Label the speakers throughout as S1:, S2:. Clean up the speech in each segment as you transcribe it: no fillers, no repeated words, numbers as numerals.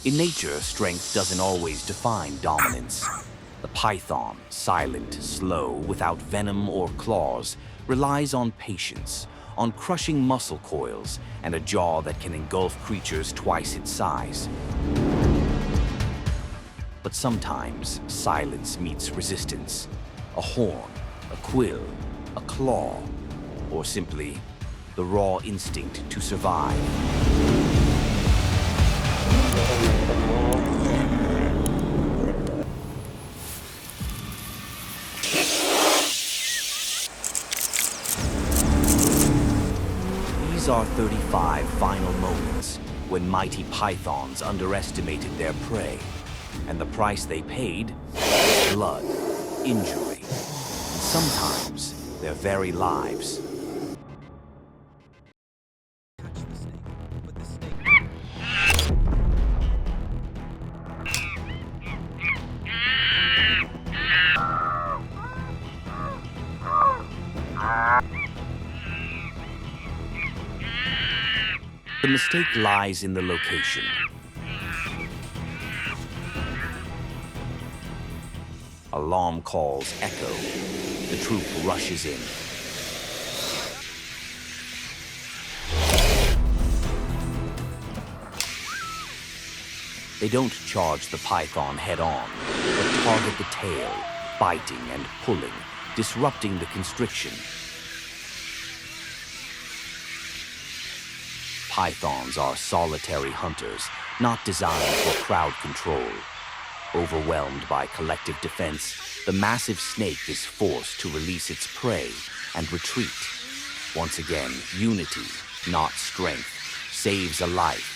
S1: In nature, strength doesn't always define dominance. The python, silent, slow, without venom or claws, relies on patience, on crushing muscle coils, and a jaw that can engulf creatures twice its size. But sometimes, silence meets resistance. A horn, a quill, a claw, or simply the raw instinct to survive. These are 35 final moments when mighty pythons underestimated their prey, and the price they paid was blood, injury, and sometimes their very lives. The mistake lies in the location. Alarm calls echo. The troop rushes in. They don't charge the python head-on, but target the tail, biting and pulling, disrupting the constriction. Pythons are solitary hunters, not designed for crowd control. Overwhelmed by collective defense, the massive snake is forced to release its prey and retreat. Once again, unity, not strength, saves a life.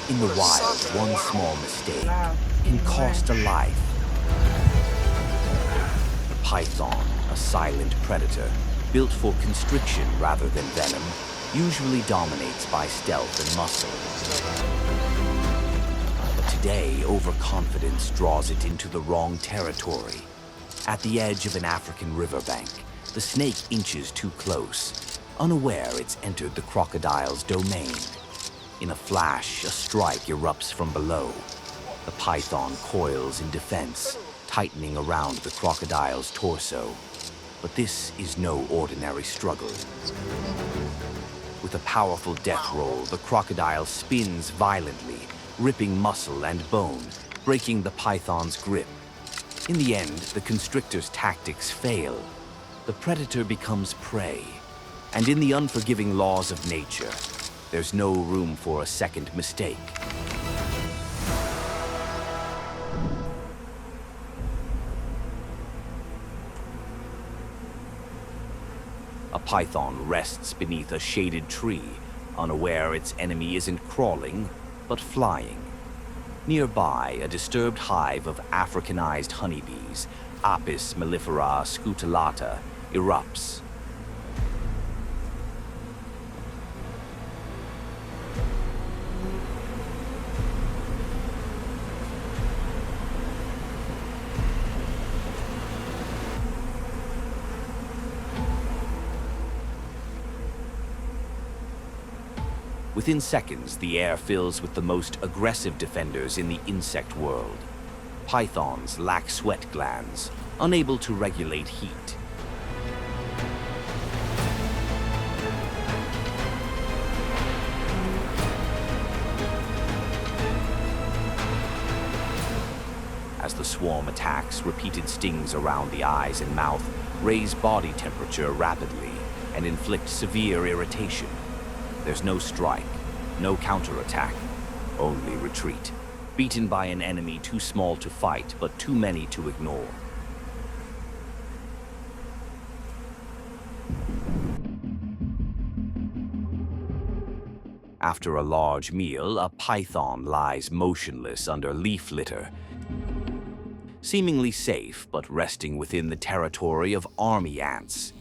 S1: In the wild, one small mistake can cost a life. Python, a silent predator, built for constriction rather than venom, usually dominates by stealth and muscle. But today, overconfidence draws it into the wrong territory. At the edge of an African riverbank, the snake inches too close, unaware it's entered the crocodile's domain. In a flash, a strike erupts from below. The python coils in defense, tightening around the crocodile's torso. But this is no ordinary struggle. With a powerful death roll, the crocodile spins violently, ripping muscle and bone, breaking the python's grip. In the end, the constrictor's tactics fail. The predator becomes prey. And in the unforgiving laws of nature, there's no room for a second mistake. A python rests beneath a shaded tree, unaware its enemy isn't crawling, but flying. Nearby, a disturbed hive of Africanized honeybees, Apis mellifera scutellata, erupts. Within seconds, the air fills with the most aggressive defenders in the insect world. Pythons lack sweat glands, unable to regulate heat. As the swarm attacks, repeated stings around the eyes and mouth raise body temperature rapidly and inflict severe irritation. There's no strike, no counterattack, only retreat, beaten by an enemy too small to fight, but too many to ignore. After a large meal, a python lies motionless under leaf litter, seemingly safe, but resting within the territory of army ants.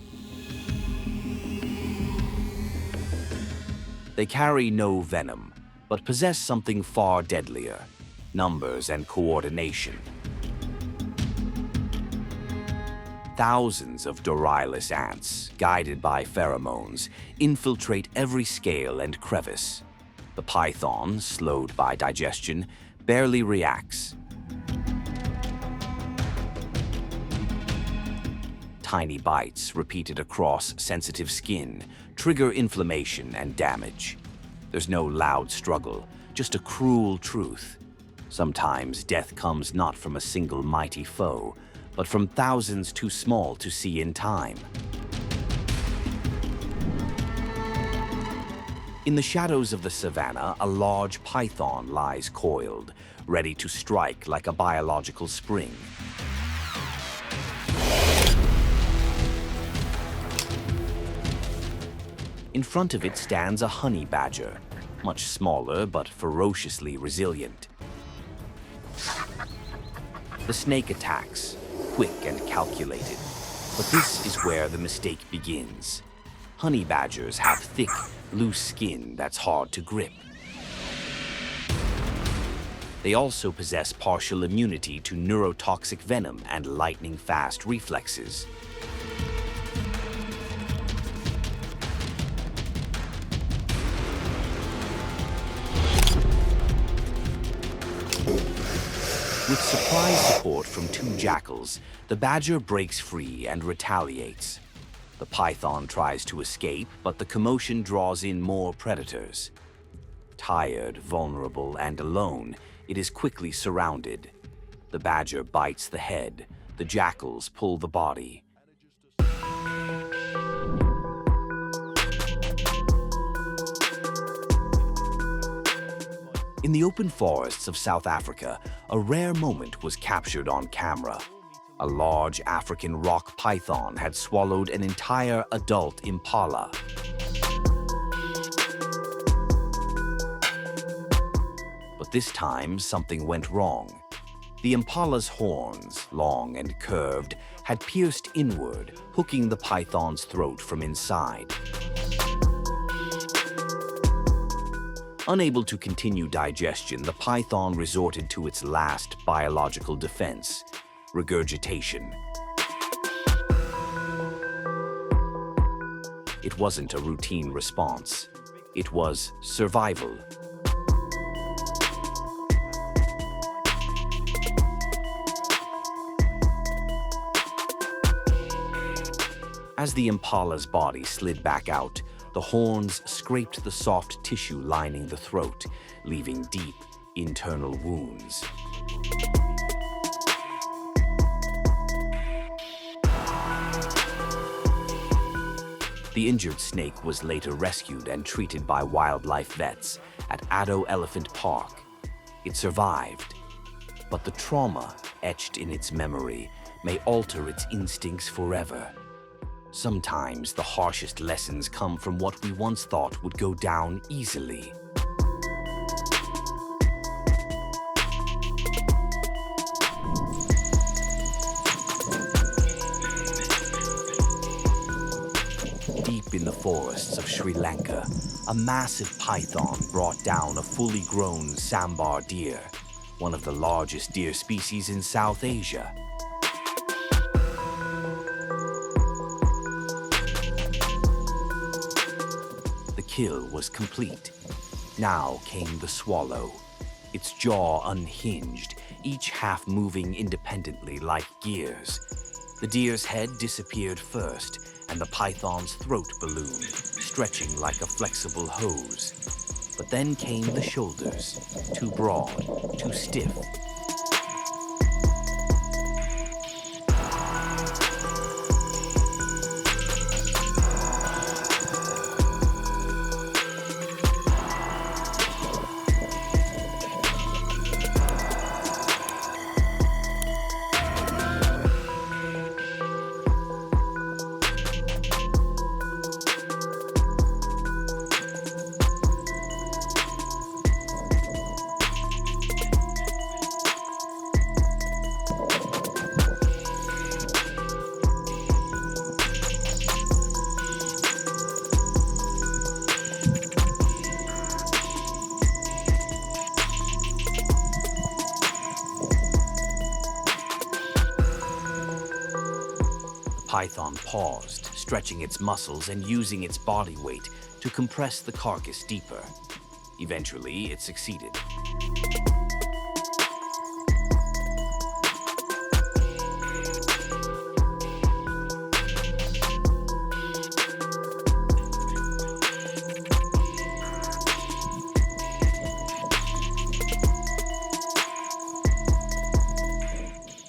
S1: They carry no venom, but possess something far deadlier: numbers and coordination. Thousands of Dorylus ants, guided by pheromones, infiltrate every scale and crevice. The python, slowed by digestion, barely reacts. Tiny bites repeated across sensitive skin trigger inflammation and damage. There's no loud struggle, just a cruel truth. Sometimes death comes not from a single mighty foe, but from thousands too small to see in time. In the shadows of the savannah, a large python lies coiled, ready to strike like a biological spring. In front of it stands a honey badger, much smaller but ferociously resilient. The snake attacks, quick and calculated, but this is where the mistake begins. Honey badgers have thick, loose skin that's hard to grip. They also possess partial immunity to neurotoxic venom and lightning-fast reflexes. With surprise support from two jackals, the badger breaks free and retaliates. The python tries to escape, but the commotion draws in more predators. Tired, vulnerable, and alone, it is quickly surrounded. The badger bites the head, the jackals pull the body. In the open forests of South Africa, a rare moment was captured on camera. A large African rock python had swallowed an entire adult impala. But this time, something went wrong. The impala's horns, long and curved, had pierced inward, hooking the python's throat from inside. Unable to continue digestion, the python resorted to its last biological defense, regurgitation. It wasn't a routine response. It was survival. As the impala's body slid back out, the horns scraped the soft tissue lining the throat, leaving deep internal wounds. The injured snake was later rescued and treated by wildlife vets at Addo Elephant Park. It survived, but the trauma etched in its memory may alter its instincts forever. Sometimes the harshest lessons come from what we once thought would go down easily. Deep in the forests of Sri Lanka, a massive python brought down a fully grown sambar deer, one of the largest deer species in South Asia. The kill was complete. Now came the swallow, its jaw unhinged, each half moving independently like gears. The deer's head disappeared first, and the python's throat ballooned, stretching like a flexible hose. But then came the shoulders, too broad, too stiff. python paused, stretching its muscles and using its body weight to compress the carcass deeper. Eventually, it succeeded.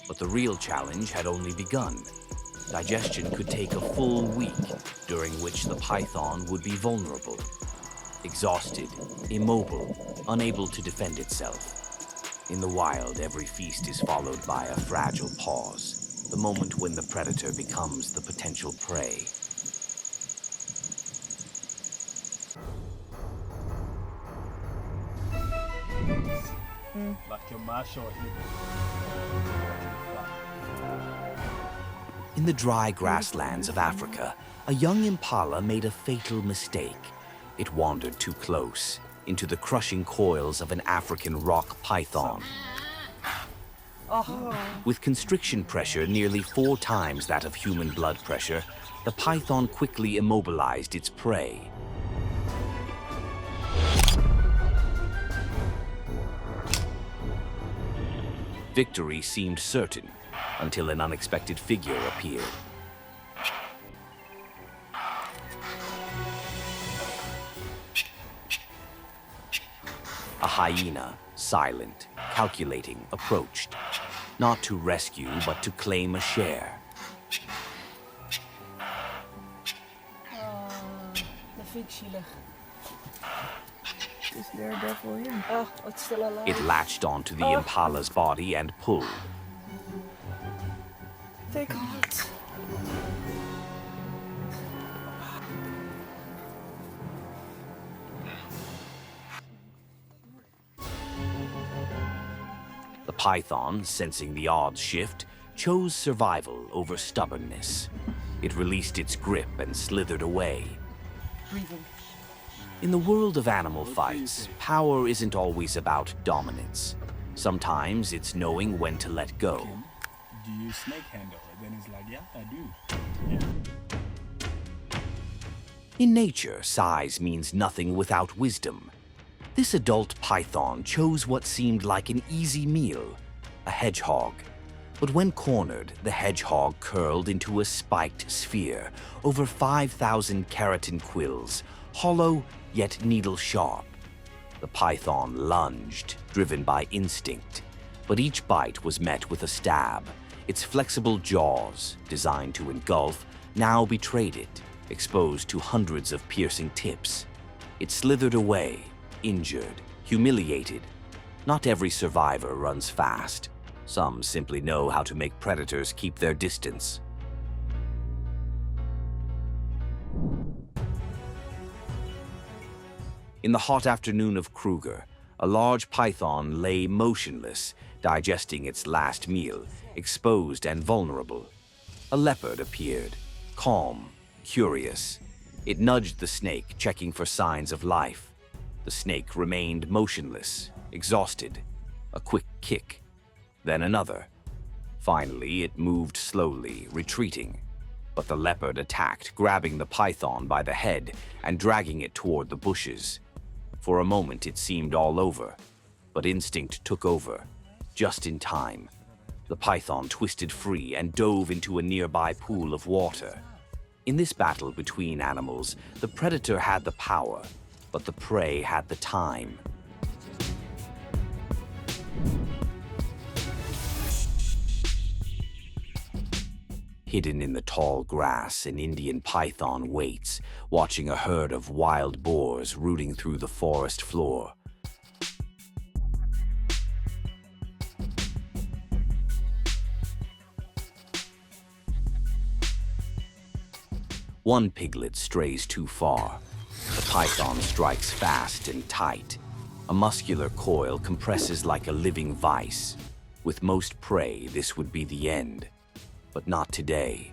S1: But the real challenge had only begun. Digestion could take a full week, during which the python would be vulnerable, exhausted, immobile, unable to defend itself. In the wild, every feast is followed by a fragile pause, the moment when the predator becomes the potential prey. In the dry grasslands of Africa, a young impala made a fatal mistake. It wandered too close into the crushing coils of an African rock python. With constriction pressure nearly 4 times that of human blood pressure, the python quickly immobilized its prey. Victory seemed certain until an unexpected figure appeared. A hyena, silent, calculating, approached, not to rescue, but to claim a share.
S2: Dat vind ik zielig. Is there a devil here? Oh, it's still alive.
S1: It latched onto the impala's body and pulled.
S2: Take heart.
S1: The python, sensing the odds shift, chose survival over stubbornness. It released its grip and slithered away.
S2: Breathing.
S1: In the world of animal fights, power isn't always about dominance. Sometimes it's knowing when to let go.
S3: Do you snake handle it? Then he's like, yeah, I do. Yeah.
S1: In nature, size means nothing without wisdom. This adult python chose what seemed like an easy meal, a hedgehog. But when cornered, the hedgehog curled into a spiked sphere, over 5,000 keratin quills, hollow yet needle-sharp. The python lunged, driven by instinct, but each bite was met with a stab. Its flexible jaws, designed to engulf, now betrayed it, exposed to hundreds of piercing tips. It slithered away, injured, humiliated. Not every survivor runs fast. Some simply know how to make predators keep their distance. In the hot afternoon of Kruger, a large python lay motionless, digesting its last meal, exposed and vulnerable. A leopard appeared, calm, curious. It nudged the snake, checking for signs of life. The snake remained motionless, exhausted. A quick kick, then another. Finally, it moved slowly, retreating. But the leopard attacked, grabbing the python by the head and dragging it toward the bushes. For a moment, it seemed all over, but instinct took over, just in time. The python twisted free and dove into a nearby pool of water. In this battle between animals, the predator had the power, but the prey had the time. Hidden in the tall grass, an Indian python waits, watching a herd of wild boars rooting through the forest floor. One piglet strays too far. The python strikes fast and tight. A muscular coil compresses like a living vice. With most prey, this would be the end. But not today.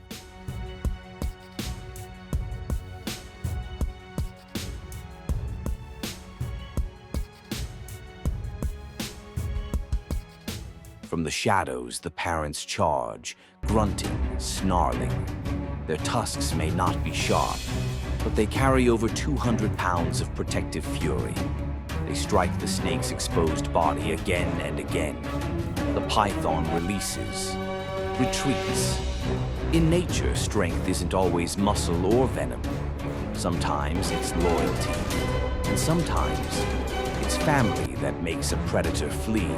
S1: From the shadows, the parents charge, grunting, snarling. Their tusks may not be sharp, but they carry over 200 pounds of protective fury. They strike the snake's exposed body again and again. The python releases, retreats. In nature, strength isn't always muscle or venom. Sometimes it's loyalty, and sometimes it's family that makes a predator flee.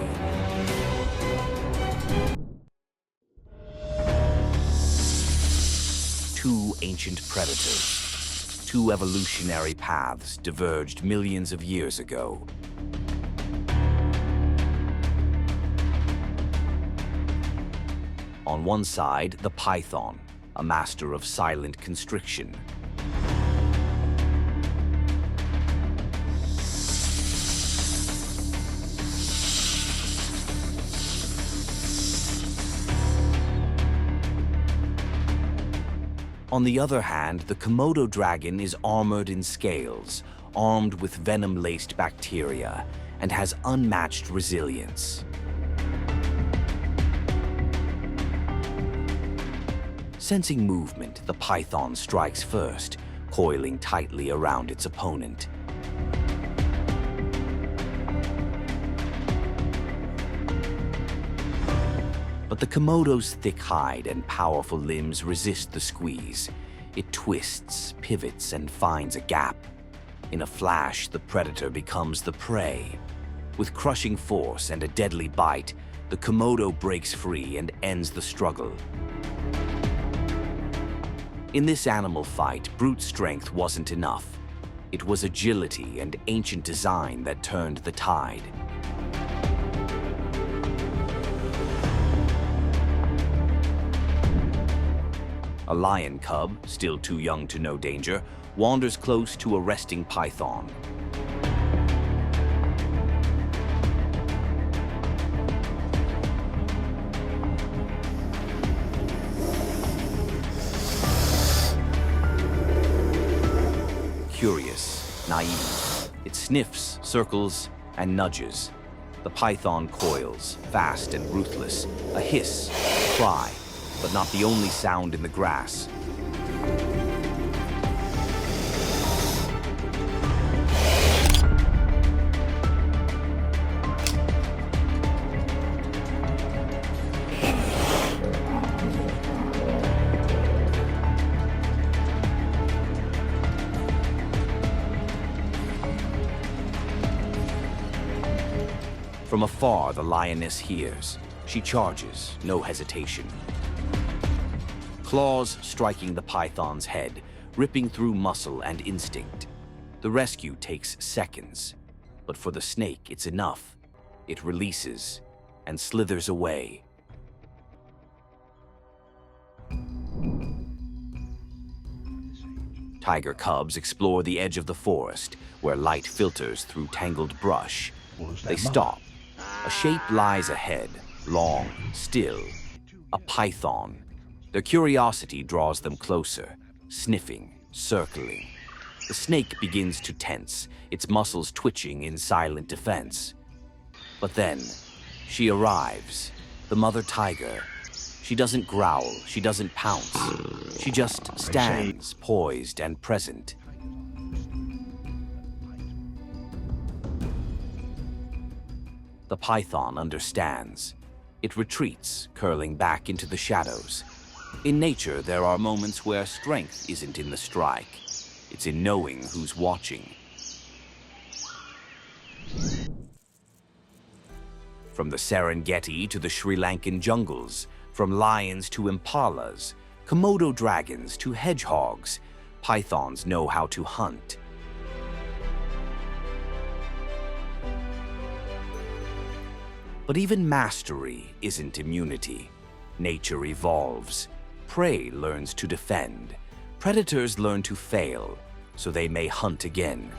S1: Two ancient predators, two evolutionary paths diverged millions of years ago. On one side, the python, a master of silent constriction. On the other hand, the Komodo dragon is armored in scales, armed with venom-laced bacteria, and has unmatched resilience. Sensing movement, the python strikes first, coiling tightly around its opponent. But the Komodo's thick hide and powerful limbs resist the squeeze. It twists, pivots, and finds a gap. In a flash, the predator becomes the prey. With crushing force and a deadly bite, the Komodo breaks free and ends the struggle. In this animal fight, brute strength wasn't enough. It was agility and ancient design that turned the tide. A lion cub, still too young to know danger, wanders close to a resting python. Curious, naive, it sniffs, circles, and nudges. The python coils, fast and ruthless, a hiss, a cry, but not the only sound in the grass. From afar, the lioness hears. She charges, no hesitation. Claws striking the python's head, ripping through muscle and instinct. The rescue takes seconds, but for the snake, it's enough. It releases and slithers away. Tiger cubs explore the edge of the forest, where light filters through tangled brush. They stop. A shape lies ahead, long, still, a python. Their curiosity draws them closer, sniffing, circling. The snake begins to tense, its muscles twitching in silent defense. But then, she arrives, the mother tiger. She doesn't growl, she doesn't pounce. She just stands, poised and present. The python understands. It retreats, curling back into the shadows. In nature, there are moments where strength isn't in the strike. It's in knowing who's watching. From the Serengeti to the Sri Lankan jungles, from lions to impalas, Komodo dragons to hedgehogs, pythons know how to hunt. But even mastery isn't immunity. Nature evolves. Prey learns to defend. Predators learn to fail, so they may hunt again.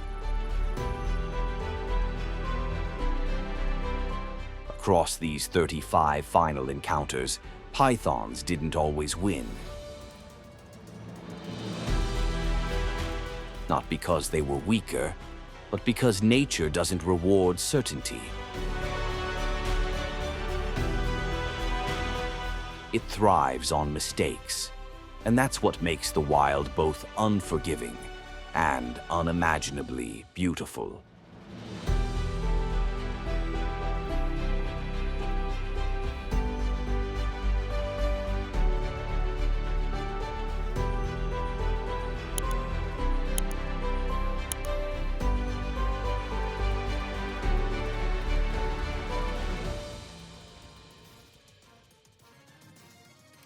S1: Across these 35 final encounters, pythons didn't always win. Not because they were weaker, but because nature doesn't reward certainty. It thrives on mistakes. And that's what makes the wild both unforgiving and unimaginably beautiful.